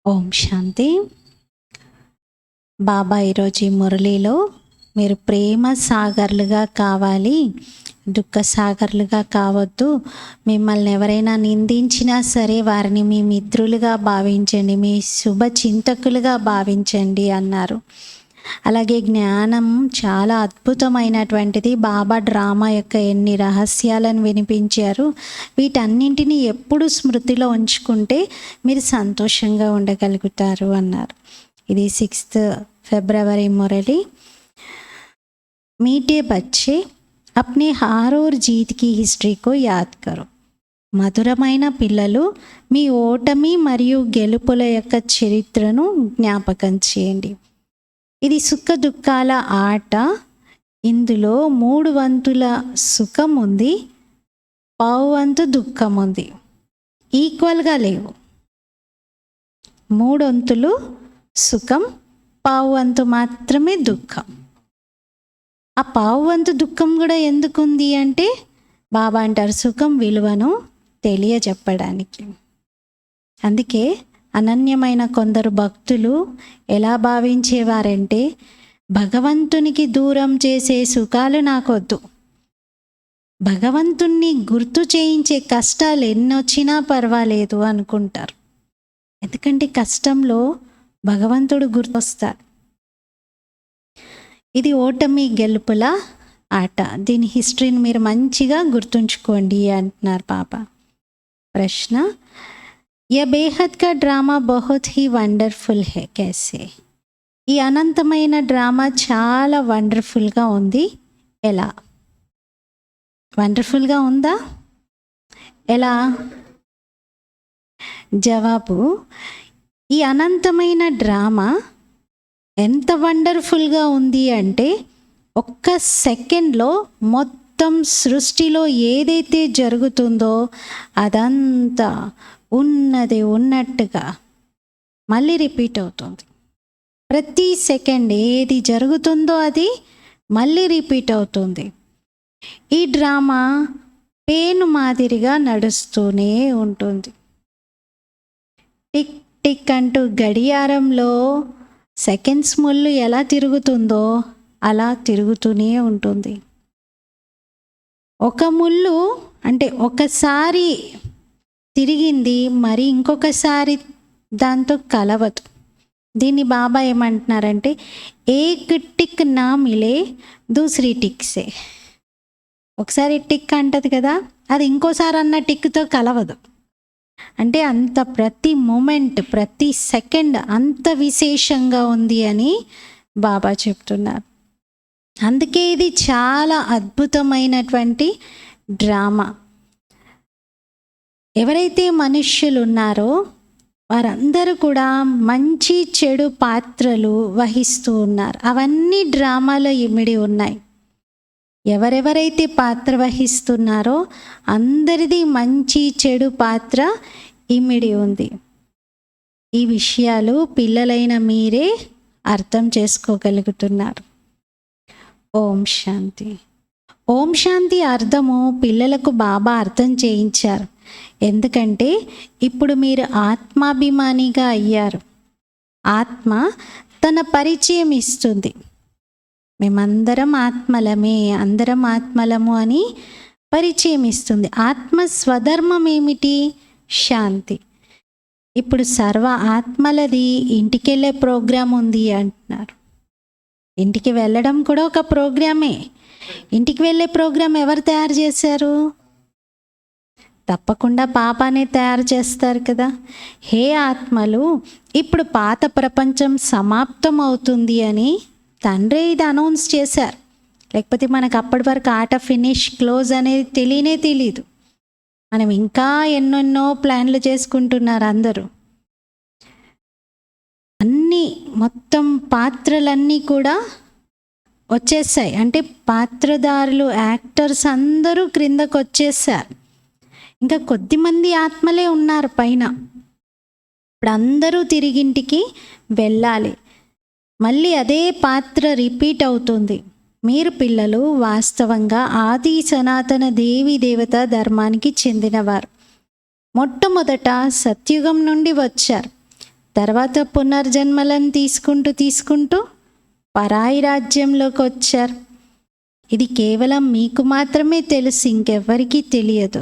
ఓం శాంతి. బాబా ఈరోజు ఈ మురళిలో మీరు ప్రేమ సాగర్లుగా కావాలి, దుఃఖ సాగర్లుగా కావద్దు. మిమ్మల్ని ఎవరైనా నిందించినా సరే వారిని మీ మిత్రులుగా భావించండి, మీ శుభ చింతకులుగా భావించండి అన్నారు. అలాగే జ్ఞానం చాలా అద్భుతమైనటువంటిది. బాబా డ్రామా యొక్క ఎన్ని రహస్యాలను వినిపించారు. వీటన్నింటినీ ఎప్పుడు స్మృతిలో ఉంచుకుంటే మీరు సంతోషంగా ఉండగలుగుతారు అన్నారు. ఇది 6 ఫిబ్రవరి మురళి. मीठे बच्चे अपने हार और जीत की हिस्ट्री को याद करो. మధురమైన పిల్లలు మీ ఓటమి మరియు గెలుపుల యొక్క చరిత్రను జ్ఞాపకం చేయండి. ఇది సుఖ దుఃఖాల ఆట. ఇందులో 3 వంతుల సుఖం ఉంది, పావు వంతు దుఃఖం ఉంది. ఈక్వల్గా లేవు. 3 వంతులు సుఖం, పావు వంతు మాత్రమే దుఃఖం. ఆ పావు వంతు దుఃఖం కూడా ఎందుకుంది అంటే బాబా అంటారు సుఖం విలువను తెలియజెప్పడానికి. అందుకే అనన్యమైన కొందరు భక్తులు ఎలా భావించేవారంటే భగవంతునికి దూరం చేసే సుఖాలు నాకొద్దు, భగవంతుణ్ణి గుర్తు చేయించే కష్టాలు ఎన్నొచ్చినా పర్వాలేదు అనుకుంటారు. ఎందుకంటే కష్టంలో భగవంతుడు గుర్తొస్తాడు. ఇది ఓటమి గెలుపుల ఆట. దీని హిస్టరీని మీరు మంచిగా గుర్తుంచుకోండి అంటున్నారు బాబా. ప్రశ్న, యह बेहद का ड्रामा बहुत ही వండర్ఫుల్ है कैसे? ఈ అనంతమైన డ్రామా చాలా వండర్ఫుల్గా ఉంది. ఎలా? వండర్ఫుల్గా ఉందా? ఎలా? జవాబు, ఈ అనంతమైన డ్రామా ఎంత వండర్ఫుల్గా ఉంది అంటే ఒక్క సెకండ్లో మొత్తం సృష్టిలో ఏదైతే జరుగుతుందో అదంతా ఉన్నది ఉన్నట్టుగా మళ్ళీ రిపీట్ అవుతుంది. ప్రతి సెకండ్ ఏది జరుగుతుందో అది మళ్ళీ రిపీట్ అవుతుంది. ఈ డ్రామా పేను మాదిరిగా నడుస్తూనే ఉంటుంది. టిక్ టిక్ అంటూ గడియారంలో సెకండ్స్ ముళ్ళు ఎలా తిరుగుతుందో అలా తిరుగుతూనే ఉంటుంది. ఒక ముళ్ళు అంటే ఒకసారి తిరిగింది మరి ఇంకొకసారి దాంతో కలవదు. దీన్ని బాబా ఏమంటున్నారంటే ఏక్ టిక్ నా మిలే దూసరి టిక్ సే. ఒకసారి టిక్ అంటది కదా, అది ఇంకోసారి అన్న టిక్తో కలవదు. అంటే అంత ప్రతి మూమెంట్ ప్రతి సెకండ్ అంత విశేషంగా ఉంది అని బాబా చెప్తున్నారు. అందుకే ఇది చాలా అద్భుతమైనటువంటి డ్రామా. ఎవరైతే మనుష్యులు ఉన్నారో వారందరూ కూడా మంచి చెడు పాత్రలు వహిస్తూ ఉన్నారు. అవన్నీ డ్రామాలో ఇమిడి ఉన్నాయి. ఎవరెవరైతే పాత్ర వహిస్తున్నారో అందరిది మంచి చెడు పాత్ర ఇమిడి ఉంది. ఈ విషయాలు పిల్లలైన మీరే అర్థం చేసుకోగలుగుతున్నారు. ఓం శాంతి. ఓం శాంతి అర్థము పిల్లలకు బాబా అర్థం చేయించారు. ఎందుకంటే ఇప్పుడు మీరు ఆత్మాభిమానిగా అయ్యారు. ఆత్మ తన పరిచయం ఇస్తుంది. మేమందరం ఆత్మలమే, అందరం ఆత్మలము అని పరిచయం ఇస్తుంది. ఆత్మ స్వధర్మం ఏమిటి? శాంతి. ఇప్పుడు సర్వ ఆత్మలది ఇంటికెళ్ళే ప్రోగ్రాం ఉంది అంటున్నారు. ఇంటికి వెళ్ళడం కూడా ఒక ప్రోగ్రామే. ఇంటికి వెళ్ళే ప్రోగ్రాం ఎవరు తయారు చేశారు? తప్పకుండా పాపానే తయారు చేస్తారు కదా. హే ఆత్మలు, ఇప్పుడు పాత ప్రపంచం సమాప్తం అవుతుంది అని తండ్రి ఇది అనౌన్స్ చేశారు. లేకపోతే మనకు అప్పటి వరకు ఆట ఫినిష్ క్లోజ్ అనేది తెలీదు. మనం ఇంకా ఎన్నెన్నో ప్లాన్లు చేసుకుంటున్నారు అందరూ. అన్నీ మొత్తం పాత్రలన్నీ కూడా వచ్చేసాయి. అంటే పాత్రధారులు యాక్టర్స్ అందరూ క్రిందకు వచ్చేసారు. ఇంకా కొద్దిమంది ఆత్మలే ఉన్నారు పైన. ఇప్పుడు అందరూ తిరిగింటికి వెళ్ళాలి. మళ్ళీ అదే పాత్ర రిపీట్ అవుతుంది. మీరు పిల్లలు వాస్తవంగా ఆది సనాతన దేవీ దేవత ధర్మానికి చెందినవారు. మొట్టమొదట సత్యుగం నుండి వచ్చారు. తర్వాత పునర్జన్మలను తీసుకుంటూ పరాయి రాజ్యంలోకి వచ్చారు. ఇది కేవలం మీకు మాత్రమే తెలుసు, ఇంకెవ్వరికీ తెలియదు.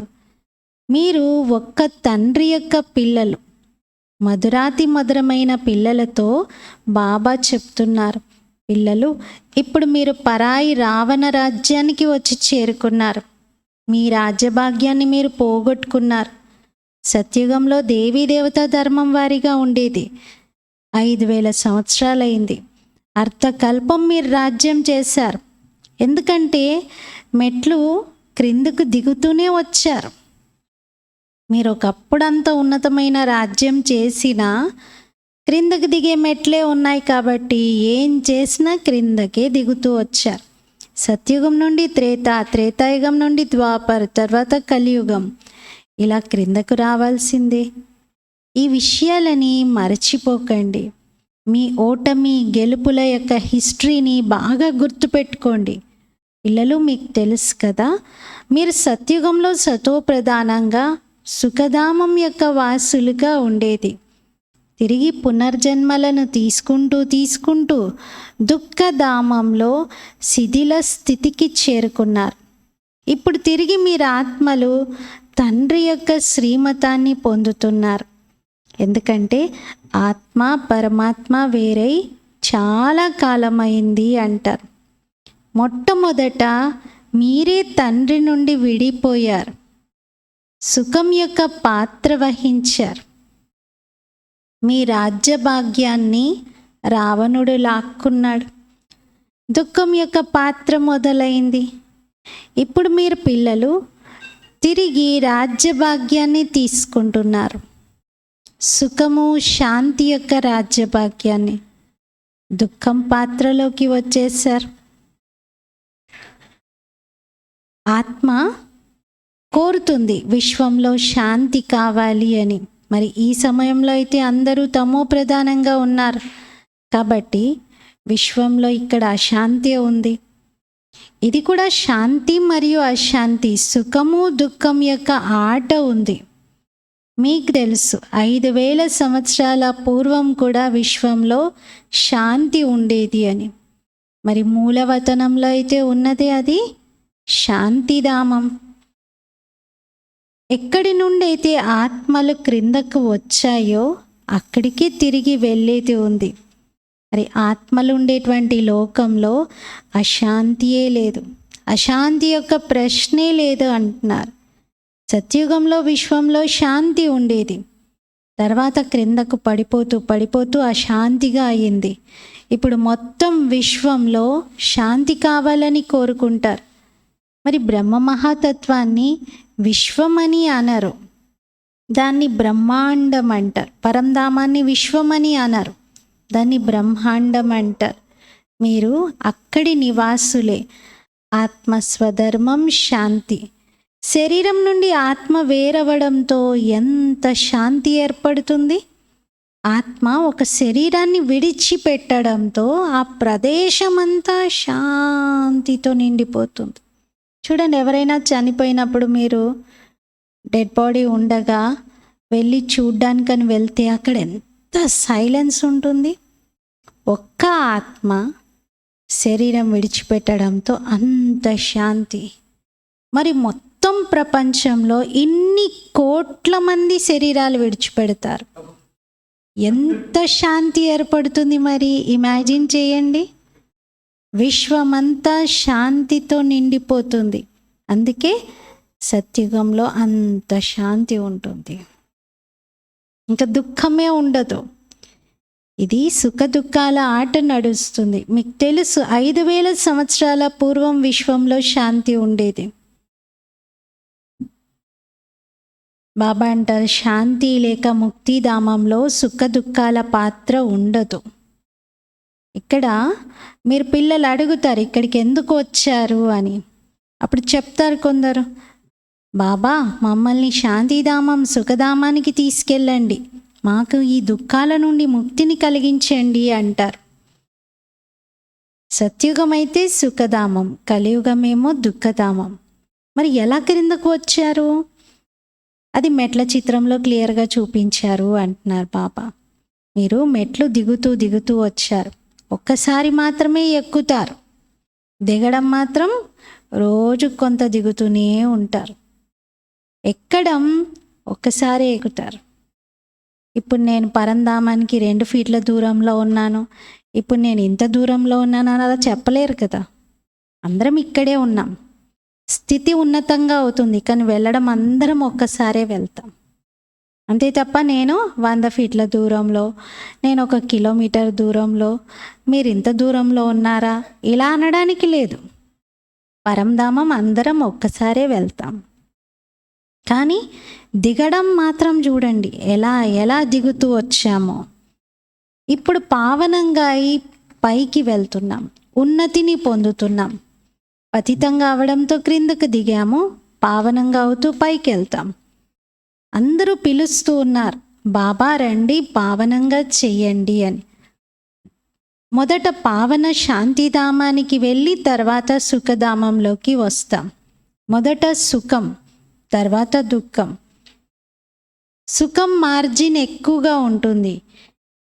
మీరు ఒక్క తండ్రి యొక్క పిల్లలు. మధురాతి మధురమైన పిల్లలతో బాబా చెప్తున్నారు, పిల్లలు, ఇప్పుడు మీరు పరాయి రావణ రాజ్యానికి వచ్చి చేరుకున్నారు. మీ రాజ్యభాగ్యాన్ని మీరు పోగొట్టుకున్నారు. సత్యుగంలో దేవీ దేవతా ధర్మం వారిగా ఉండేది. 5000 సంవత్సరాలైంది. అర్థకల్పం మీరు రాజ్యం చేశారు. ఎందుకంటే మెట్లు క్రిందకు దిగుతూనే వచ్చారు. మీరు ఒకప్పుడంత ఉన్నతమైన రాజ్యం చేసినా క్రిందకు దిగే మెట్లే ఉన్నాయి కాబట్టి ఏం చేసినా క్రిందకే దిగుతూ వచ్చారు. సత్యుగం నుండి త్రేతాయుగం నుండి ద్వాపర్, తర్వాత కలియుగం, ఇలా క్రిందకు రావాల్సిందే. ఈ విషయాలని మరచిపోకండి. మీ ఓటమి గెలుపుల యొక్క హిస్టరీని బాగా గుర్తుపెట్టుకోండి. పిల్లలు, మీకు తెలుసు కదా, మీరు సత్యుగంలో సతో ప్రధానంగా సుఖధామం యొక్క వాసులుగా ఉండేది. తిరిగి పునర్జన్మలను తీసుకుంటూ దుఃఖధామంలో శిథిల స్థితికి చేరుకున్నారు. ఇప్పుడు తిరిగి మీరు ఆత్మలు తండ్రి యొక్క శ్రీమతాన్ని పొందుతున్నారు. ఎందుకంటే ఆత్మ పరమాత్మ వేరై చాలా కాలమైంది అంటారు. మొట్టమొదట మీరే తండ్రి నుండి విడిపోయారు. సుఖం యొక్క పాత్ర వహించారు. మీ రాజ్యభాగ్యాన్ని రావణుడు లాక్కున్నాడు. దుఃఖం యొక్క పాత్ర మొదలైంది. ఇప్పుడు మీరు పిల్లలు తిరిగి రాజ్యభాగ్యాన్ని తీసుకుంటున్నారు. సుఖము శాంతి యొక్క రాజ్యభాగ్యాన్ని. దుఃఖం పాత్రలోకి వచ్చేసారు. ఆత్మ కోరుతుంది విశ్వంలో శాంతి కావాలి అని. మరి ఈ సమయంలో అయితే అందరూ తమో ప్రధానంగా ఉన్నారు కాబట్టి విశ్వంలో ఇక్కడ అశాంతి ఉంది. ఇది కూడా శాంతి మరియు అశాంతి, సుఖము దుఃఖం యొక్క ఆట ఉంది. మీకు తెలుసు 5000 సంవత్సరాల పూర్వం కూడా విశ్వంలో శాంతి ఉండేది అని. మరి మూలవతనంలో అయితే ఉన్నదే అది శాంతిధామం. ఎక్కడి నుండి అయితే ఆత్మలు క్రిందకు వచ్చాయో అక్కడికి తిరిగి వెళ్ళేది ఉంది. మరి ఆత్మలు ఉండేటువంటి లోకంలో అశాంతియే లేదు, అశాంతి యొక్క ప్రశ్నే లేదు అంటున్నారు. సత్యుగంలో విశ్వంలో శాంతి ఉండేది. తర్వాత క్రిందకు పడిపోతూ అశాంతిగా అయ్యింది. ఇప్పుడు మొత్తం విశ్వంలో శాంతి కావాలని కోరుకుంటారు. మరి బ్రహ్మ మహాతత్వాన్ని విశ్వమని అనరు, దాన్ని బ్రహ్మాండం అంటారు. పరంధామాన్ని విశ్వమని అనరు, దాన్ని బ్రహ్మాండం అంటారు. మీరు అక్కడి నివాసులే. ఆత్మ స్వధర్మం శాంతి. శరీరం నుండి ఆత్మ వేరవడంతో ఎంత శాంతి ఏర్పడుతుంది. ఆత్మ ఒక శరీరాన్ని విడిచిపెట్టడంతో ఆ ప్రదేశమంతా శాంతితో నిండిపోతుంది. చూడండి, ఎవరైనా చనిపోయినప్పుడు మీరు డెడ్ బాడీ ఉండగా వెళ్ళి చూడ్డానికని వెళ్తే అక్కడ ఎంత సైలెన్స్ ఉంటుంది. ఒక్క ఆత్మ శరీరం విడిచిపెట్టడంతో అంత శాంతి. మరి మొత్తం ప్రపంచంలో ఇన్ని కోట్ల మంది శరీరాలు విడిచిపెడతారు, ఎంత శాంతి ఏర్పడుతుంది. మరి ఇమాజిన్ చేయండి, విశ్వమంతా శాంతితో నిండిపోతుంది. అందుకే సత్యుగంలో అంత శాంతి ఉంటుంది, ఇంకా దుఃఖమే ఉండదు. ఇది సుఖ దుఃఖాల ఆట నడుస్తుంది. మీకు తెలుసు 5000 సంవత్సరాల పూర్వం విశ్వంలో శాంతి ఉండేది. బాబా అంటారు, శాంతి లేక ముక్తిధామంలో సుఖ దుఃఖాల పాత్ర ఉండదు. ఇక్కడ మీరు పిల్లలు అడుగుతారు ఇక్కడికి ఎందుకు వచ్చారు అని. అప్పుడు చెప్తారు కొందరు, బాబా మమ్మల్ని శాంతిధామం సుఖధామానికి తీసుకెళ్ళండి, మాకు ఈ దుఃఖాల నుండి ముక్తిని కలిగించండి అంటారు. సత్యుగం అయితే సుఖధామం, కలియుగమేమో దుఃఖధామం. మరి ఎలా క్రిందకు వచ్చారు? అది మెట్ల చిత్రంలో క్లియర్గా చూపించారు అంటున్నారు బాబా. మీరు మెట్లు దిగుతూ దిగుతూ వచ్చారు, ఒక్కసారి మాత్రమే ఎక్కుతారు. దిగడం మాత్రం రోజు కొంత దిగుతూనే ఉంటారు. ఎక్కడం ఒక్కసారి ఎక్కుతారు. ఇప్పుడు నేను పరంధామానికి 2 ఫీట్ల దూరంలో ఉన్నాను, ఇప్పుడు నేను ఇంత దూరంలో ఉన్నాను అని అలా చెప్పలేరు కదా. అందరం ఇక్కడే ఉన్నాం. స్థితి ఉన్నతంగా అవుతుంది, కానీ వెళ్ళడం అందరం ఒక్కసారే వెళ్తాం. అంతే తప్ప నేను 100 ఫీట్ల దూరంలో, నేను 1 కిలోమీటర్ దూరంలో, మీరు ఇంత దూరంలో ఉన్నారా ఇలా అనడానికి లేదు. పరంధామం అందరం ఒక్కసారే వెళ్తాం. కానీ దిగడం మాత్రం చూడండి ఎలా ఎలా దిగుతూ వచ్చామో. ఇప్పుడు పావనంగా అయి పైకి వెళ్తున్నాం, ఉన్నతిని పొందుతున్నాం. పతితంగా అవడంతో క్రిందకు దిగాము, పావనంగా అవుతూ పైకి వెళ్తాం. అందరూ పిలుస్తూ ఉన్నారు, బాబా రండి పావనంగా చెయ్యండి అని. మొదట పావన శాంతిధామానికి వెళ్ళి తర్వాత సుఖధామంలోకి వస్తాం. మొదట సుఖం, తర్వాత దుఃఖం. సుఖం మార్జిన్ ఎక్కువగా ఉంటుంది,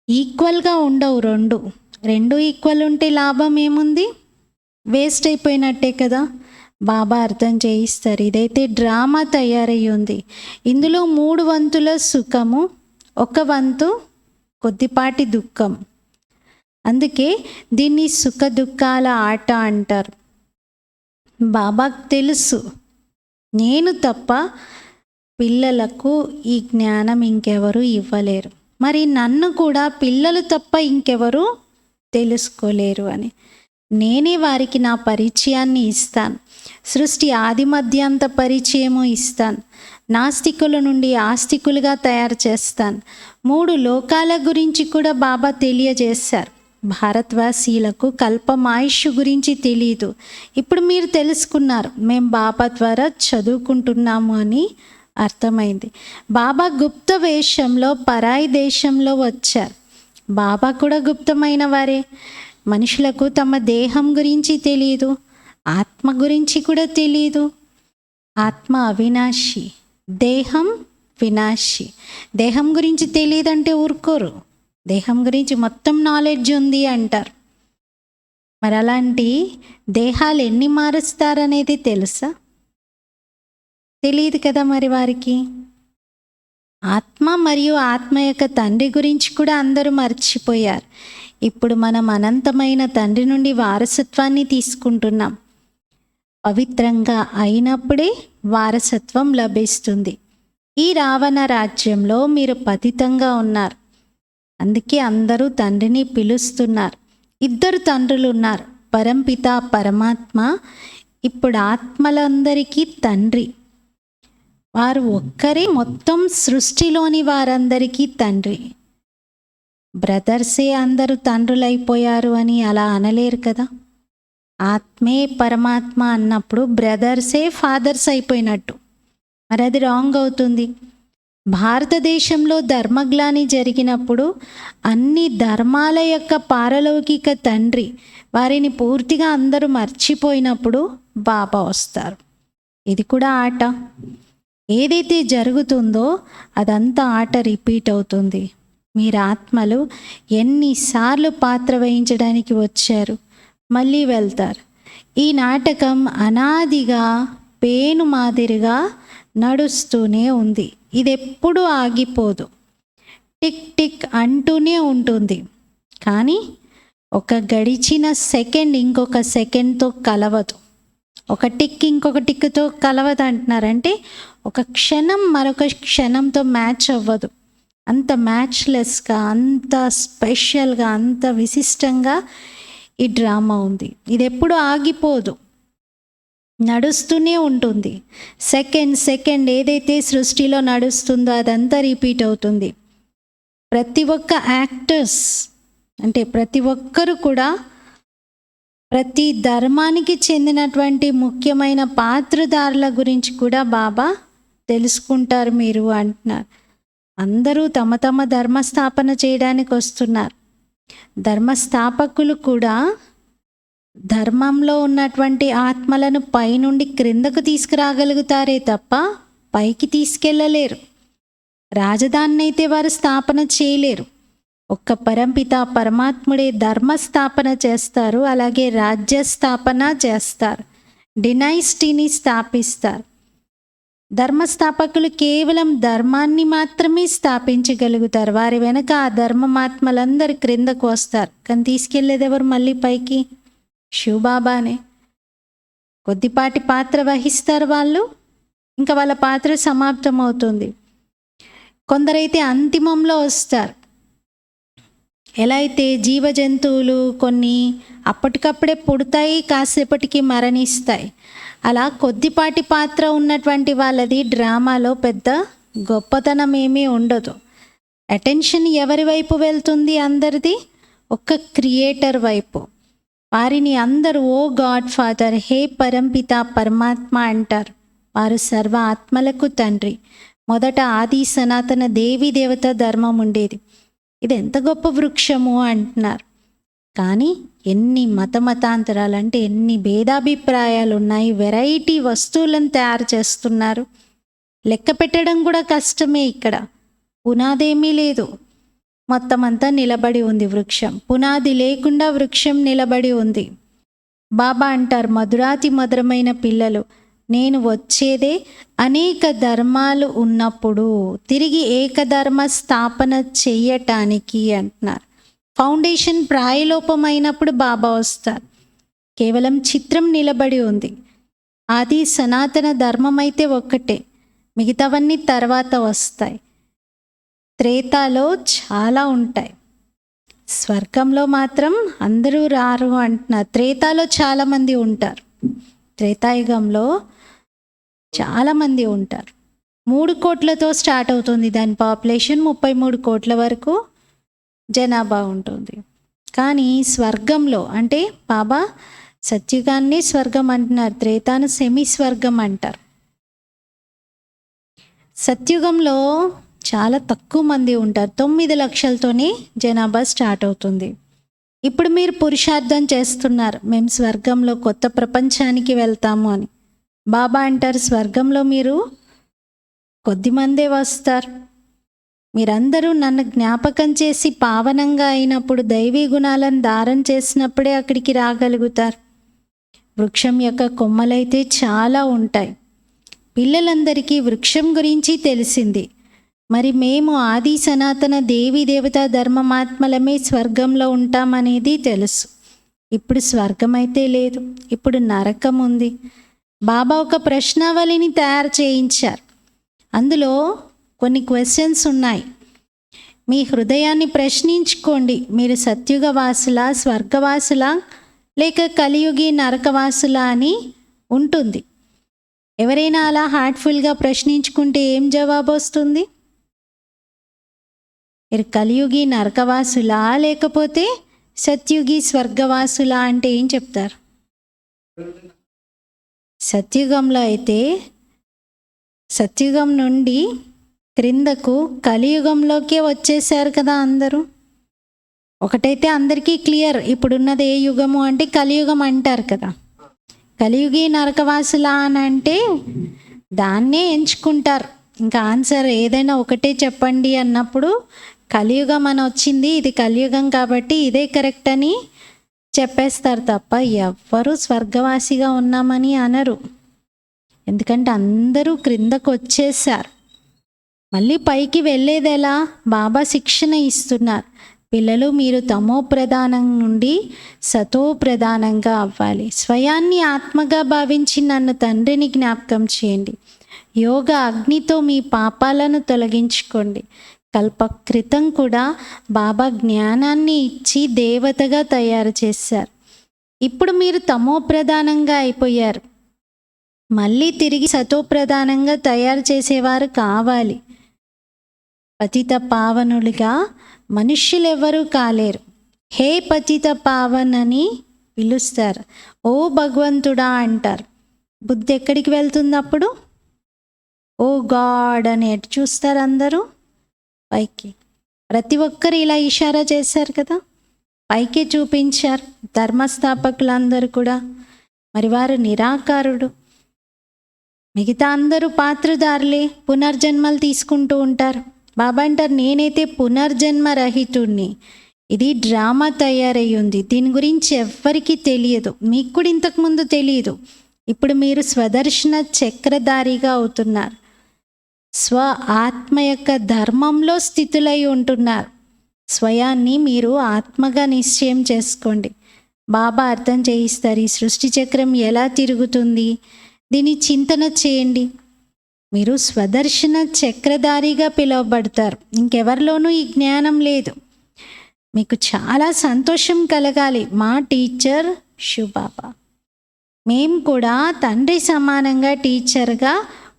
ఈక్వల్గా ఉండవు. రెండు ఈక్వల్ ఉంటే లాభం ఏముంది? వేస్ట్ అయిపోయినట్టే కదా. బాబా అర్థం చేయిస్తారు, ఇదైతే డ్రామా తయారై ఉంది. ఇందులో 3 వంతుల సుఖము, 1 వంతు కొద్దిపాటి దుఃఖం. అందుకే దీన్ని సుఖ దుఃఖాల ఆట అంటారు. బాబాకు తెలుసు, నేను తప్ప పిల్లలకు ఈ జ్ఞానం ఇంకెవరు ఇవ్వలేరు, మరి నన్ను కూడా పిల్లలు తప్ప ఇంకెవరు తెలుసుకోలేరు అని. నేనే వారికి నా పరిచయాన్ని ఇస్తాను. సృష్టి ఆది మధ్యాంత పరిచయము ఇస్తాను. నాస్తికుల నుండి ఆస్తికులుగా తయారు చేస్తాను. 3 లోకాల గురించి కూడా బాబా తెలియజేశారు. భారతవాసీలకు కల్పమాయుష్ గురించి తెలియదు, ఇప్పుడు మీరు తెలుసుకున్నారు. మేము బాబా ద్వారా చదువుకుంటున్నాము అని అర్థమైంది. బాబా గుప్త వేషంలో పరాయి దేశంలో వచ్చారు. బాబా కూడా గుప్తమైన వారే. మనుషులకు తమ దేహం గురించి తెలియదు, ఆత్మ గురించి కూడా తెలియదు. ఆత్మ అవినాశి, దేహం వినాశి. దేహం గురించి తెలియదంటే ఊరుకోరు, దేహం గురించి మొత్తం నాలెడ్జ్ ఉంది అంటారు. మరి అలాంటి దేహాలు ఎన్ని మారుస్తారనేది తెలుసా? తెలియదు కదా మరి వారికి. ఆత్మ మరియు ఆత్మ యొక్క తండ్రి గురించి కూడా అందరూ మర్చిపోయారు. ఇప్పుడు మనం అనంతమైన తండ్రి నుండి వారసత్వాన్ని తీసుకుంటున్నాం. పవిత్రంగా అయినప్పుడే వారసత్వం లభిస్తుంది. ఈ రావణ రాజ్యంలో మీరు పతితంగా ఉన్నారు, అందుకే అందరూ తండ్రిని పిలుస్తున్నారు. 2 తండ్రులు ఉన్నారు, పరంపిత పరమాత్మ. ఇప్పుడు ఆత్మలందరికీ తండ్రి. వారు ఒక్కరే మొత్తం సృష్టిలోని వారందరికీ తండ్రి. బ్రదర్సే అందరూ తండ్రులైపోయారు అని అలా అనలేరు కదా. ఆత్మే పరమాత్మ అన్నప్పుడు బ్రదర్సే ఫాదర్స్ అయిపోయినట్టు. మరి అది రాంగ్ అవుతుంది. భారతదేశంలో ధర్మగ్లాని జరిగినప్పుడు అన్ని ధర్మాల యొక్క పారలౌకిక తండ్రి వారిని పూర్తిగా అందరూ మర్చిపోయినప్పుడు బాబా వస్తారు. ఇది కూడా ఆట. ఏదైతే జరుగుతుందో అదంతా ఆట రిపీట్ అవుతుంది. మీరు ఆత్మలు ఎన్నిసార్లు పాత్ర వహించడానికి వచ్చారు, మళ్ళీ వెళ్తారు. ఈ నాటకం అనాదిగా పేను మాదిరిగా నడుస్తూనే ఉంది. ఇది ఎప్పుడూ ఆగిపోదు, టిక్ టిక్ అంటూనే ఉంటుంది. కానీ ఒక గడిచిన సెకండ్ ఇంకొక సెకండ్తో కలవదు, ఒక టిక్ ఇంకొక టిక్తో కలవదు అంటున్నారంటే ఒక క్షణం మరొక క్షణంతో మ్యాచ్ అవ్వదు. అంత మ్యాచ్లెస్గా, అంత స్పెషల్గా, అంత విశిష్టంగా ఈ డ్రామా ఉంది. ఇది ఎప్పుడు ఆగిపోదు, నడుస్తూనే ఉంటుంది. సెకండ్ ఏదైతే సృష్టిలో నడుస్తుందో అదంతా రిపీట్ అవుతుంది. ప్రతి ఒక్క యాక్టర్స్ అంటే ప్రతి ఒక్కరు కూడా ప్రతి ధర్మానికి చెందినటువంటి ముఖ్యమైన పాత్రధారుల గురించి కూడా బాబా తెలుసుకుంటారు మీరు అంటున్నారు. అందరూ తమ తమ ధర్మస్థాపన చేయడానికి వస్తున్నారు. ధర్మస్థాపకులు కూడా ధర్మంలో ఉన్నటువంటి ఆత్మలను పైనుండి క్రిందకు తీసుకురాగలుగుతారే తప్ప పైకి తీసుకెళ్ళలేరు. రాజధానిని అయితే వారు స్థాపన చేయలేరు. ఒక్క పరంపిత పరమాత్ముడే ధర్మస్థాపన చేస్తారు, అలాగే రాజ్యస్థాపన చేస్తారు, డినైస్టీని స్థాపిస్తారు. ధర్మస్థాపకులు కేవలం ధర్మాన్ని మాత్రమే స్థాపించగలుగుతారు. వారి వెనక ఆ ధర్మమాత్మలందరూ క్రిందకు వస్తారు. కానీ తీసుకెళ్లేది ఎవరు మళ్ళీ పైకి? శివబాబానే. కొద్దిపాటి పాత్ర వహిస్తారు వాళ్ళు, ఇంకా వాళ్ళ పాత్ర సమాప్తం అవుతుంది. కొందరైతే అంతిమంలో వస్తారు. ఎలా అయితే జీవ జంతువులు కొన్ని అప్పటికప్పుడే పుడతాయి, కాసేపటికి మరణిస్తాయి, అలా కొద్దిపాటి పాత్ర ఉన్నటువంటి వాళ్ళది డ్రామాలో పెద్ద గొప్పతనం ఏమీ ఉండదు. అటెన్షన్ ఎవరి వైపు వెళ్తుంది? అందరిది ఒక్క క్రియేటర్ వైపు. వారిని అందరూ ఓ గాడ్ ఫాదర్, హే పరంపిత పరమాత్మ అంటారు. వారు సర్వ ఆత్మలకు తండ్రి. మొదట ఆది సనాతన దేవీ దేవత ధర్మం ఉండేది. ఇది ఎంత గొప్ప వృక్షము అంటున్నారు. కానీ ఎన్ని మతాంతరాలు, అంటే ఎన్ని భేదాభిప్రాయాలు ఉన్నాయి. వెరైటీ వస్తువులను తయారు చేస్తున్నారు. లెక్క పెట్టడం కూడా కష్టమే. ఇక్కడ పునాదేమీ లేదు, మొత్తం అంతా నిలబడి ఉంది వృక్షం. పునాది లేకుండా వృక్షం నిలబడి ఉంది. బాబా అంటారు, మధురాతి మధురమైన పిల్లలు, నేను వచ్చేదే అనేక ధర్మాలు ఉన్నప్పుడు తిరిగి ఏకధర్మ స్థాపన చెయ్యటానికి అంటున్నారు. ఫౌండేషన్ ప్రాయలోపమైనప్పుడు బాబా వస్తారు. కేవలం చిత్రం నిలబడి ఉంది. ఆది సనాతన ధర్మం అయితే ఒక్కటే, మిగతావన్నీ తర్వాత వస్తాయి. త్రేతాలో చాలా ఉంటాయి, స్వర్గంలో మాత్రం అందరూ రారు అంటున్నారు. త్రేతాలో చాలామంది ఉంటారు. త్రేతాయుగంలో చాలామంది ఉంటారు. 3 కోట్లతో స్టార్ట్ అవుతుంది దాని పాపులేషన్. 33 కోట్ల వరకు జనాభా ఉంటుంది. కానీ స్వర్గంలో, అంటే బాబా సత్యుగాన్ని స్వర్గం అంటున్నారు, త్రేతాను సెమీ స్వర్గం అంటారు. సత్యుగంలో చాలా తక్కువ మంది ఉంటారు. 9 లక్షలతోనే జనాభా స్టార్ట్ అవుతుంది. ఇప్పుడు మీరు పురుషార్థం చేస్తున్నారు, మేము స్వర్గంలో కొత్త ప్రపంచానికి వెళ్తాము అని. బాబా అంటారు, స్వర్గంలో మీరు కొద్దిమందే వస్తారు. మీరందరూ నన్ను జ్ఞాపకం చేసి పావనంగా అయినప్పుడు, దైవీ గుణాలను ధారణ చేసినప్పుడే అక్కడికి రాగలుగుతారు. వృక్షం యొక్క కొమ్మలైతే చాలా ఉంటాయి. పిల్లలందరికీ వృక్షం గురించి తెలిసింది. మరి మేము ఆది సనాతన దేవీ దేవతా ధర్మమాత్మలమే స్వర్గంలో ఉంటామనేది తెలుసు. ఇప్పుడు స్వర్గం అయితే లేదు, ఇప్పుడు నరకం ఉంది. బాబా ఒక ప్రశ్నావళిని తయారు చేయించారు. అందులో కొన్ని క్వశ్చన్స్ ఉన్నాయి. మీ హృదయాన్ని ప్రశ్నించుకోండి, మీరు సత్యుగ వాసులా, స్వర్గవాసులా, లేక కలియుగి నరకవాసులా అని ఉంటుంది. ఎవరైనా అలా హార్ట్ఫుల్గా ప్రశ్నించుకుంటే ఏం జవాబు వస్తుంది? మీరు కలియుగి నరకవాసులా, లేకపోతే సత్యుగి స్వర్గవాసులా అంటే ఏం చెప్తారు? సత్యుగంలో అయితే సత్యుగం నుండి క్రిందకు కలియుగంలోకే వచ్చేసారు కదా అందరూ. ఒకటైతే అందరికీ క్లియర్, ఇప్పుడున్నది ఏ యుగము అంటే కలియుగం అంటారు కదా. కలియుగి నరకవాసులా అని అంటే దాన్నే ఎంచుకుంటారు. ఇంకా ఆన్సర్ ఏదైనా ఒకటే చెప్పండి అన్నప్పుడు కలియుగం అని వచ్చింది, ఇది కలియుగం కాబట్టి ఇదే కరెక్ట్ అని చెప్పేస్తారు తప్ప ఎవ్వరూ స్వర్గవాసిగా ఉన్నామని అనరు. ఎందుకంటే అందరూ క్రిందకు వచ్చేసారు. మళ్ళీ పైకి వెళ్ళేది ఎలా? బాబా శిక్షణ ఇస్తున్నారు. పిల్లలు, మీరు తమో ప్రధానం నుండి సతో ప్రధానంగా అవ్వాలి. స్వయాన్ని ఆత్మగా భావించి నన్ను తండ్రిని జ్ఞాపకం చేయండి. యోగ అగ్నితో మీ పాపాలను తొలగించుకోండి. కల్పకృతం కూడా బాబా జ్ఞానాన్ని ఇచ్చి దేవతగా తయారు చేశారు. ఇప్పుడు మీరు తమో ప్రధానంగా అయిపోయారు. మళ్ళీ తిరిగి సతో ప్రధానంగా తయారు చేసేవారు కావాలి. పతిత పావనులుగా మనుష్యులెవ్వరూ కాలేరు. హే పతిత పావన్ అని పిలుస్తారు. ఓ భగవంతుడా అంటారు. బుద్ధి ఎక్కడికి వెళ్తుంది అప్పుడు? ఓ గాడ్ అని ఎటు చూస్తారు అందరూ? పైకి. ప్రతి ఒక్కరు ఇలా ఇషారా చేశారు కదా, పైకి చూపించారు ధర్మస్థాపకులందరూ కూడా. మరి వారు నిరాకారుడు, మిగతా అందరూ పాత్రదారులే, పునర్జన్మలు తీసుకుంటూ ఉంటారు. బాబా అంటారు, నేనైతే పునర్జన్మ రహితుణ్ణి. ఇది డ్రామా తయారై ఉంది, దీని గురించి ఎవ్వరికీ తెలియదు, మీకు కూడా ఇంతకుముందు తెలియదు. ఇప్పుడు మీరు స్వదర్శన చక్రధారిగా అవుతున్నారు, స్వ ఆత్మ యొక్క ధర్మంలో స్థితులై ఉంటున్నారు. స్వయాన్ని మీరు ఆత్మగా నిశ్చయం చేసుకోండి. బాబా అర్థం చేయిస్తారు, ఈ సృష్టి చక్రం ఎలా తిరుగుతుంది, దీన్ని చింతన చేయండి. మీరు స్వదర్శన చక్రధారిగా పిలువబడతారు. ఇంకెవరిలోనూ ఈ జ్ఞానం లేదు. మీకు చాలా సంతోషం కలగాలి. మా టీచర్ శివబాబా, మేము కూడా తండ్రి సమానంగా టీచర్గా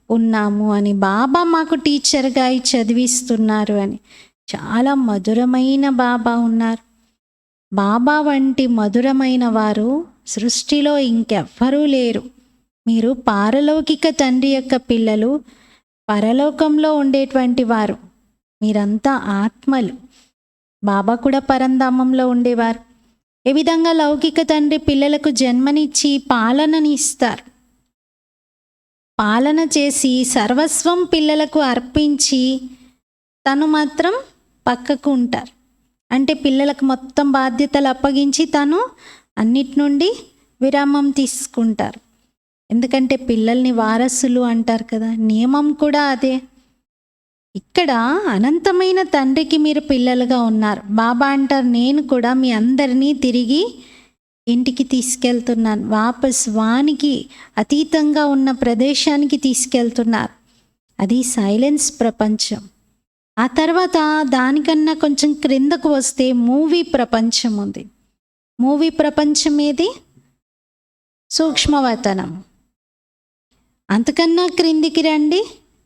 ఉన్నాము అని, బాబా మాకు టీచర్గా చదివిస్తున్నారు అని. చాలా మధురమైన బాబా ఉన్నారు. బాబా వంటి మధురమైన వారు సృష్టిలో ఇంకెవ్వరూ లేరు. మీరు పారలౌకిక తండ్రి యొక్క పిల్లలు, పరలోకంలో ఉండేటువంటి వారు. మీరంతా ఆత్మలు. బాబా కూడా పరంధామంలో ఉండేవారు. ఏ విధంగా లౌకిక తండ్రి పిల్లలకు జన్మనిచ్చి పాలనని ఇస్తారు, పాలన చేసి సర్వస్వం పిల్లలకు అర్పించి తను మాత్రం పక్కకు ఉంటారు. అంటే పిల్లలకు మొత్తం బాధ్యతలు అప్పగించి తను అన్నిటి నుండి విరామం తీసుకుంటారు. ఎందుకంటే పిల్లల్ని వారసులు అంటారు కదా, నియమం కూడా అదే. ఇక్కడ అనంతమైన తండ్రికి మీరు పిల్లలుగా ఉన్నారు. బాబా అంటారు, నేను కూడా మీ అందరినీ తిరిగి ఇంటికి తీసుకెళ్తున్నాను, వాపస్ వానికి అతీతంగా ఉన్న ప్రదేశానికి తీసుకెళ్తున్నారు. అది సైలెన్స్ ప్రపంచం. ఆ తర్వాత దానికన్నా కొంచెం క్రిందకు వస్తే మూవీ ప్రపంచం ఉంది. మూవీ ప్రపంచం ఏది? సూక్ష్మవతనం. అంతకన్నా క్రిందికి రండి,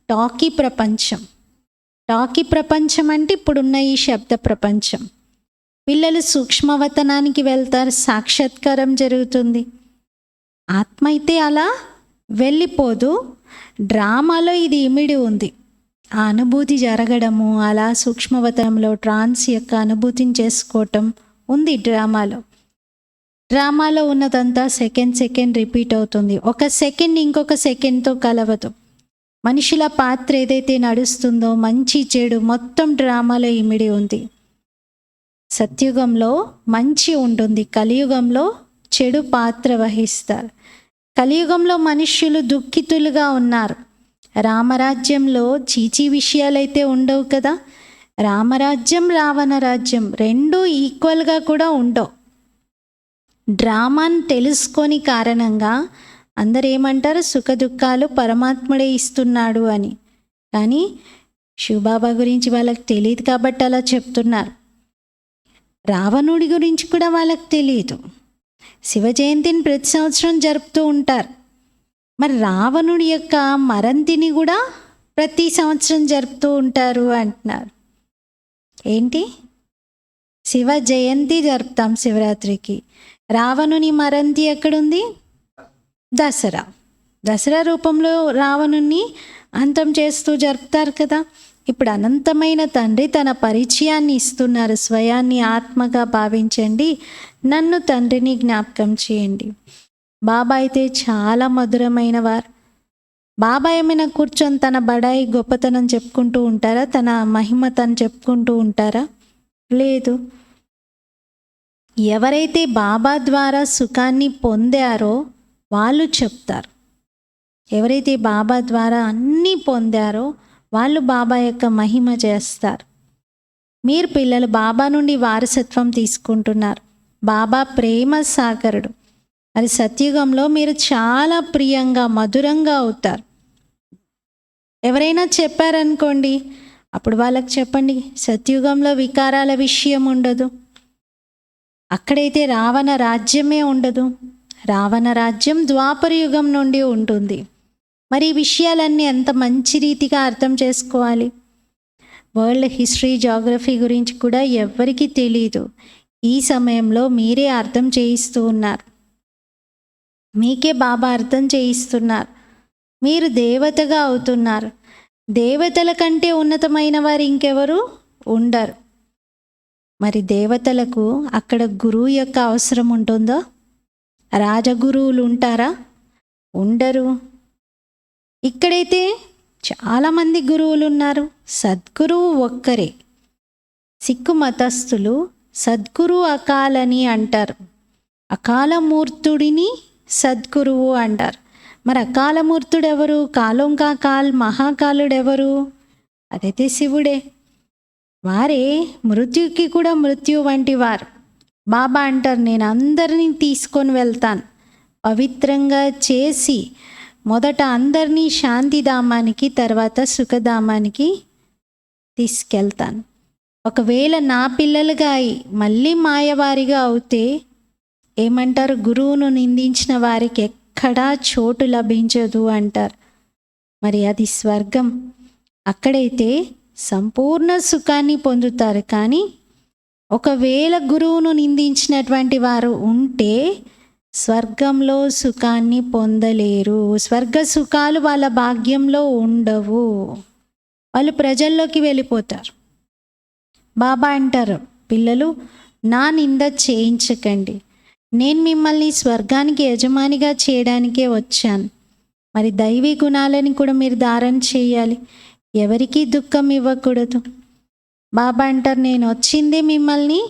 టాకీ ప్రపంచం. టాకీ ప్రపంచం అంటే ఇప్పుడున్న ఈ శబ్ద ప్రపంచం. పిల్లలు సూక్ష్మవతనానికి వెళ్తారు, సాక్షాత్కారం జరుగుతుంది. ఆత్మ అయితే అలా వెళ్ళిపోదు, డ్రామాలో ఇది ఇమిడి ఉంది. ఆ అనుభూతి జరగడము, అలా సూక్ష్మవతనంలో ట్రాన్స్ యొక్క అనుభూతిని చేసుకోవటం ఉంది డ్రామాలో. డ్రామాలో ఉన్నదంతా సెకండ్ రిపీట్ అవుతుంది. ఒక సెకండ్ ఇంకొక సెకండ్తో కలవదు. మనుషుల పాత్ర ఏదైతే నడుస్తుందో, మంచి చెడు మొత్తం డ్రామాలో ఇమిడి ఉంది. సత్యుగంలో మంచి ఉంటుంది, కలియుగంలో చెడు పాత్ర వహిస్తారు. కలియుగంలో మనుష్యులు దుఃఖితులుగా ఉన్నారు. రామరాజ్యంలో చీచీ విషయాలైతే ఉండవు కదా. రామరాజ్యం, రావణ రాజ్యం రెండూ ఈక్వల్గా కూడా ఉండవు. డ్రామాను తెలుసుకొని కారణంగా అందరు ఏమంటారు, సుఖ దుఃఖాలు పరమాత్ముడే ఇస్తున్నాడు అని. కానీ శివబాబా గురించి వాళ్ళకి తెలియదు కాబట్టి అలా చెప్తున్నారు. రావణుడి గురించి కూడా వాళ్ళకి తెలియదు. శివ జయంతిని ప్రతి సంవత్సరం జరుపుతూ ఉంటారు. మరి రావణుడి యొక్క మరంతిని కూడా ప్రతి సంవత్సరం జరుపుతూ ఉంటారు అంటున్నారు. ఏంటి? శివ జయంతి జరుపుతాం శివరాత్రికి. రావణుని మరంతి ఎక్కడుంది? దసరా. దసరా రూపంలో రావణుని అంతం చేస్తూ జరుపుతారు కదా. ఇప్పుడు అనంతమైన తండ్రి తన పరిచయాన్ని ఇస్తున్నారు. స్వయాన్ని ఆత్మగా భావించండి, నన్ను తండ్రిని జ్ఞాపకం చేయండి. బాబా అయితే చాలా మధురమైన వారు. బాబా ఏమైనా కూర్చొని తన బడాయి గొప్పతనం చెప్పుకుంటూ ఉంటారా? తన మహిమ తను చెప్పుకుంటూ ఉంటారా? లేదు. ఎవరైతే బాబా ద్వారా సుఖాన్ని పొందారో వాళ్ళు చెప్తారు. ఎవరైతే బాబా ద్వారా అన్నీ పొందారో వాళ్ళు బాబా యొక్క మహిమ చేస్తారు. మీరు పిల్లలు బాబా నుండి వారసత్వం తీసుకుంటున్నారు. బాబా ప్రేమ సాగరుడు. అది సత్యుగంలో మీరు చాలా ప్రియంగా మధురంగా అవుతారు. ఎవరైనా చెప్పారనుకోండి, అప్పుడు వాళ్ళకి చెప్పండి, సత్యుగంలో వికారాల విషయం ఉండదు. అక్కడైతే రావణ రాజ్యమే ఉండదు. రావణ రాజ్యం ద్వాపర యుగం నుండి ఉంటుంది. మరి ఈ విషయాలన్నీ ఎంత మంచి రీతిగా అర్థం చేసుకోవాలి. వరల్డ్ హిస్టరీ, జాగ్రఫీ గురించి కూడా ఎవ్వరికీ తెలియదు. ఈ సమయంలో మీరే అర్థం చేయిస్తూ ఉన్నారు. మీకే బాబా అర్థం చేయిస్తున్నారు. మీరు దేవతగా అవుతున్నారు. దేవతల కంటే ఉన్నతమైన వారు ఇంకెవరు ఉండరు. మరి దేవతలకు అక్కడ గురువు యొక్క అవసరం ఉంటుందో? రాజగురువులు ఉంటారా? ఉండరు. ఇక్కడైతే చాలామంది గురువులు ఉన్నారు, సద్గురువు ఒక్కరే. సిక్కు మతస్థులు సద్గురు అకాలని అంటారు, అకాలమూర్తుడిని సద్గురువు అంటారు. మరి అకాలమూర్తుడు ఎవరు? కాలోంకా కాల్ మహాకాలుడెవరు? అదైతే శివుడే. వారే మృత్యుకి కూడా మృత్యు వంటి వారు. బాబా అంటారు, నేను అందరినీ తీసుకొని వెళ్తాను, పవిత్రంగా చేసి మొదట అందరినీ శాంతిధామానికి, తర్వాత సుఖధామానికి తీసుకెళ్తాను. ఒకవేళ నా పిల్లలుగా అయి మళ్ళీ మాయవారిగా అవుతే ఏమంటారు? గురువును నిందించిన వారికి ఎక్కడా చోటు లభించదు అంటారు. మరి అది స్వర్గం. అక్కడైతే సంపూర్ణ సుఖాన్ని పొందుతారు. కానీ ఒకవేళ గురువును నిందించినటువంటి వారు ఉంటే స్వర్గంలో సుఖాన్ని పొందలేరు. స్వర్గ సుఖాలు వాళ్ళ భాగ్యంలో ఉండవు. వాళ్ళు ప్రజల్లోకి వెళ్ళిపోతారు. బాబా అంటారు, పిల్లలు నా నింద చేయించకండి, నేను మిమ్మల్ని స్వర్గానికి యజమానిగా చేయడానికే వచ్చాను. మరి దైవీ గుణాలని కూడా మీరు ధారణ చేయాలి, ఎవరికీ దుఃఖం ఇవ్వకూడదు. బాబా అంటారు, నేను వచ్చిందే మిమ్మల్ని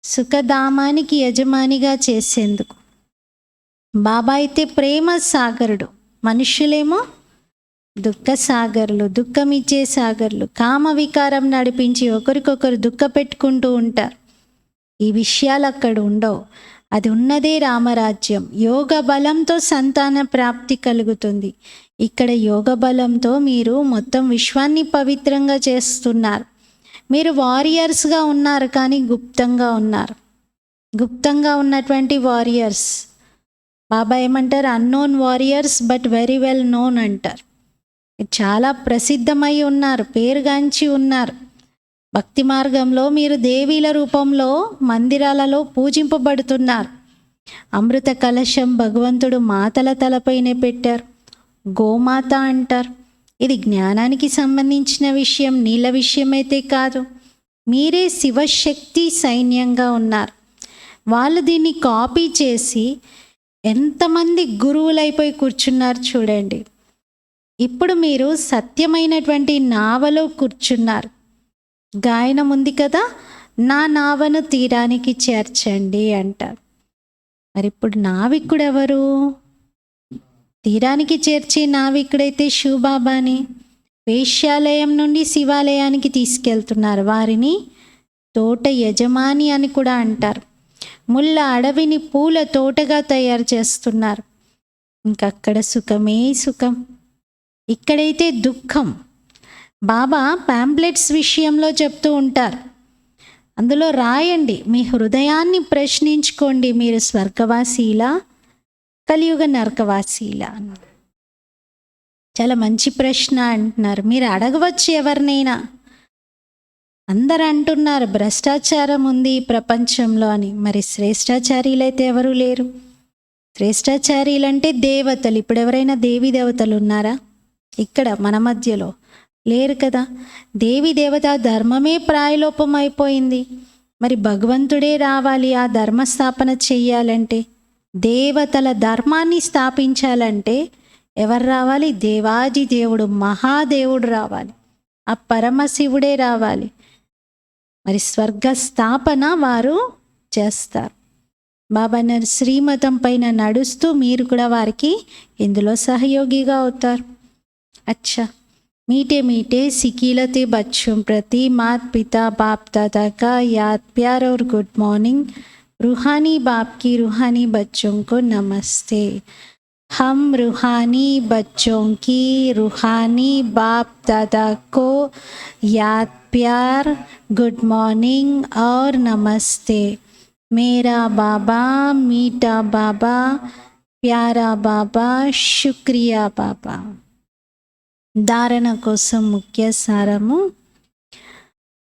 సుఖధామానికి యజమానిగా చేసేందుకు. బాబా అయితే ప్రేమ సాగరుడు, మనుష్యులేమో దుఃఖ సాగర్లు, దుఃఖం ఇచ్చే సాగర్లు. కామ వికారం నడిపించి ఒకరికొకరు దుఃఖ పెట్టుకుంటూ ఉంటారు. ఈ విషయాలు అక్కడ ఉండవు. అది ఉన్నదే రామరాజ్యం. యోగ బలంతో సంతాన ప్రాప్తి కలుగుతుంది. ఇక్కడ యోగ బలంతో మీరు మొత్తం విశ్వాన్ని పవిత్రంగా చేస్తున్నారు. మీరు వారియర్స్గా ఉన్నారు, కానీ గుప్తంగా ఉన్నారు. గుప్తంగా ఉన్నటువంటి వారియర్స్. బాబా ఏమంటారు? Unknown warriors but very well known అంటారు. చాలా ప్రసిద్ధమై ఉన్నారు, పేరుగాంచి ఉన్నారు. భక్తి మార్గంలో మీరు దేవీల రూపంలో మందిరాలలో పూజింపబడుతున్నారు. అమృత కలశం భగవంతుడు మాతల తలపైనే పెట్టారు, గోమాత అంటారు. ఇది జ్ఞానానికి సంబంధించిన విషయం, నీళ్ళ విషయం అయితే కాదు. మీరే శివశక్తి సైన్యంగా ఉన్నారు. వాళ్ళు దీన్ని కాపీ చేసి ఎంతమంది గురువులైపోయి కూర్చున్నారు చూడండి. ఇప్పుడు మీరు సత్యమైనటువంటి నావలో కూర్చున్నారు. గాయనం ఉంది కదా, నా నావను తీరానికి చేర్చండి అంటారు. మరి ఇప్పుడు నావికుడు ఎవరు? తీరానికి చేర్చే నావికుడైతే శివబాబాని. వేశ్యాలయం నుండి శివాలయానికి తీసుకెళ్తున్నారు. వారిని తోట యజమాని అని కూడా అంటారు. ముళ్ళ అడవిని పూల తోటగా తయారు చేస్తున్నారు. ఇంకక్కడ సుఖమే సుఖం, ఇక్కడైతే దుఃఖం. బాబా ప్యాంప్లెట్స్ విషయంలో చెప్తూ ఉంటారు, అందులో రాయండి, మీ హృదయాన్ని ప్రశ్నించుకోండి, మీరు స్వర్గవాసీలా కలియుగ నరకవాసీలా. చాలా మంచి ప్రశ్న అంటున్నారు. మీరు అడగవచ్చు ఎవరినైనా. అందరు అంటున్నారు భ్రష్టాచారం ఉంది ఈ ప్రపంచంలో అని. మరి శ్రేష్టాచారీలైతే ఎవరూ లేరు. శ్రేష్టాచారీలంటే దేవతలు. ఇప్పుడు ఎవరైనా దేవీ దేవతలు ఉన్నారా? ఇక్కడ మన మధ్యలో లేరు కదా. దేవి దేవత ధర్మమే ప్రాయలోపం అయిపోయింది. మరి భగవంతుడే రావాలి ఆ ధర్మస్థాపన చెయ్యాలంటే. దేవతల ధర్మాన్ని స్థాపించాలంటే ఎవరు రావాలి? దేవాది దేవుడు, మహాదేవుడు రావాలి, ఆ పరమశివుడే రావాలి. మరి స్వర్గ స్థాపన వారు చేస్తారు. బాబా శ్రీమతం పైన నడుస్తూ మీరు కూడా వారికి ఇందులో సహయోగిగా అవుతారు. अच्छा, मीठे मीठे सिकीलते बच्चों प्रति माता पिता बाप दादा का याद प्यार और गुड मॉर्निंग। रूहानी बाप की रूहानी बच्चों को नमस्ते। हम रूहानी बच्चों की रूहानी बाप दादा को याद प्यार गुड मॉर्निंग और नमस्ते। मेरा बाबा मीठा बाबा प्यारा बाबा शुक्रिया बाबा। ధారణ కోసం ముఖ్య సారము: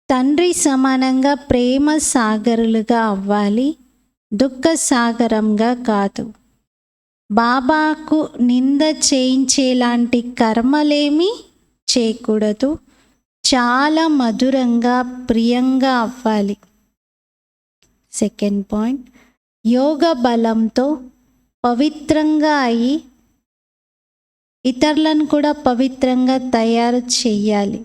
తండ్రి సమానంగా ప్రేమ సాగరులుగా అవ్వాలి, దుఃఖ సాగరంగా కాదు. బాబాకు నింద చేయించేలాంటి కర్మలేమి చేయకూడదు. చాలా మధురంగా ప్రియంగా అవ్వాలి. సెకండ్ పాయింట్, యోగ బలంతో పవిత్రంగా అయి ఇతరులను కూడా పవిత్రంగా తయారు చెయ్యాలి.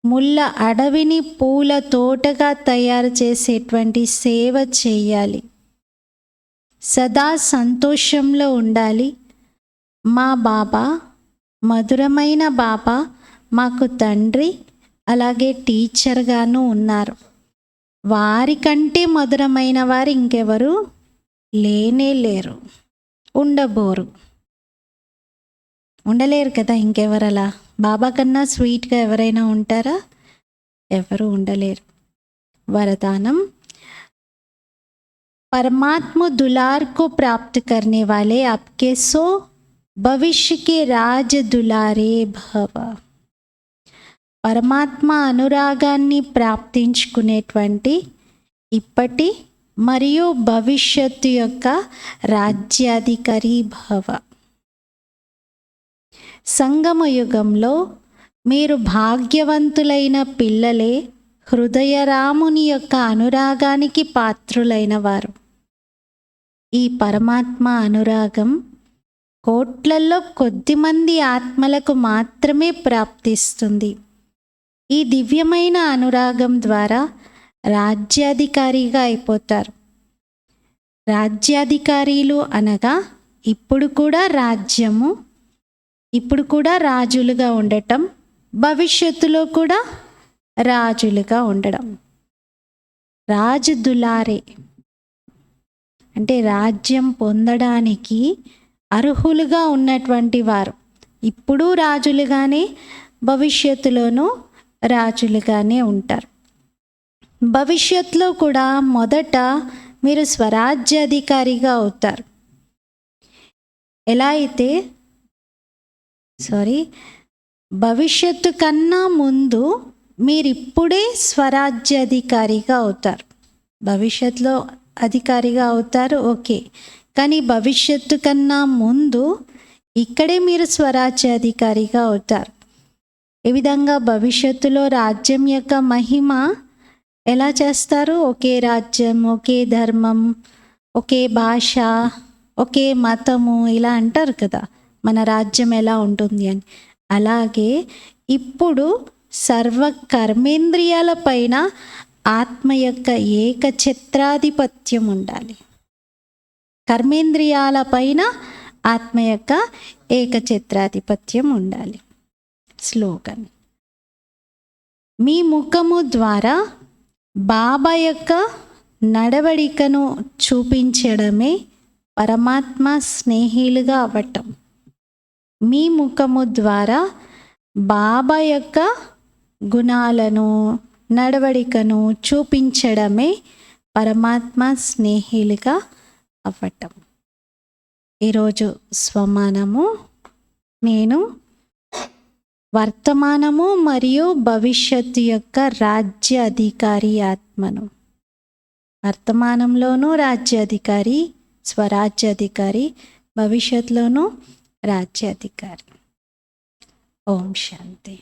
ముళ్ళ అడవిని పూల తోటగా తయారు చేసేటువంటి సేవ చేయాలి. సదా సంతోషంలో ఉండాలి. మా బాబా, మధురమైన బాబా మాకు తండ్రి, అలాగే టీచర్గాను ఉన్నారు. వారికంటే మధురమైన వారు ఇంకెవరు లేనే లేరు, ఉండబోరు, ఉండలేరు కదా. ఇంకెవరలా బాబా కన్నా స్వీట్గా ఎవరైనా ఉంటారా? ఎవరు ఉండలేరు. वरदानम परमात्मा दुलार को प्राप्त करने वाले आपके सो भविष्य के राज दुलारे भव. పరమాత్మ అనురాగాన్ని ప్రాప్తించుకునేటువంటి ఇప్పటి మరియు భవిష్యత్తు యొక్క రాజ్యాధికారి భవ. సంగమ యుగంలో మీరు భాగ్యవంతులైన పిల్లలే, హృదయరాముని యొక్క అనురాగానికి పాత్రులైన వారు. ఈ పరమాత్మ అనురాగం కోట్లల్లో కొద్దిమంది ఆత్మలకు మాత్రమే ప్రాప్తిస్తుంది. ఈ దివ్యమైన అనురాగం ద్వారా రాజ్యాధికారిగా అయిపోతారు. రాజ్యాధికారులు అనగా ఇప్పుడు కూడా రాజ్యము, ఇప్పుడు కూడా రాజులుగా ఉండటం, భవిష్యత్తులో కూడా రాజులుగా ఉండడం. రాజు దులారే అంటే రాజ్యం పొందడానికి అర్హులుగా ఉన్నటువంటి వారు ఇప్పుడు రాజులుగానే, భవిష్యత్తులోనూ రాజులుగానే ఉంటారు. భవిష్యత్తులో కూడా మొదట మీరు స్వరాజ్యాధికారిగా అవుతారు. ఎలా అయితే భవిష్యత్తు కన్నా ముందు మీరిప్పుడే స్వరాజ్యాధికారిగా అవుతారు. భవిష్యత్తులో అధికారిగా అవుతారు, ఓకే, కానీ భవిష్యత్తు కన్నా ముందు ఇక్కడే మీరు స్వరాజ్యాధికారిగా అవుతారు. ఈ విధంగా భవిష్యత్తులో రాజ్యం యొక్క మహిమ ఎలా చేస్తారు? ఒకే రాజ్యం, ఒకే ధర్మం, ఒకే భాష, ఒకే మతము ఇలా అంటారు కదా, మన రాజ్యం ఎలా ఉంటుంది అని. అలాగే ఇప్పుడు సర్వ కర్మేంద్రియాల పైన ఆత్మ యొక్క ఏకఛత్రాధిపత్యం ఉండాలి. కర్మేంద్రియాల పైన ఆత్మ యొక్క ఏకఛత్రాధిపత్యం ఉండాలి. స్లోగన్: మీ ముఖము ద్వారా బాబా యొక్క నడవడికను చూపించడమే పరమాత్మ స్నేహిలుగా అవ్వటం. మీ ముఖము ద్వారా బాబా యొక్క గుణాలను, నడవడికను చూపించడమే పరమాత్మ స్నేహిలుగా అవ్వటం. ఈరోజు స్వమానము: నేను వర్తమానము మరియు భవిష్యత్తు యొక్క రాజ్య అధికారి ఆత్మను. వర్తమానంలోనూ రాజ్యాధికారి, స్వరాజ్యాధికారి, భవిష్యత్తులోనూ రాజ్యాధికారి. ఓం శాంతి.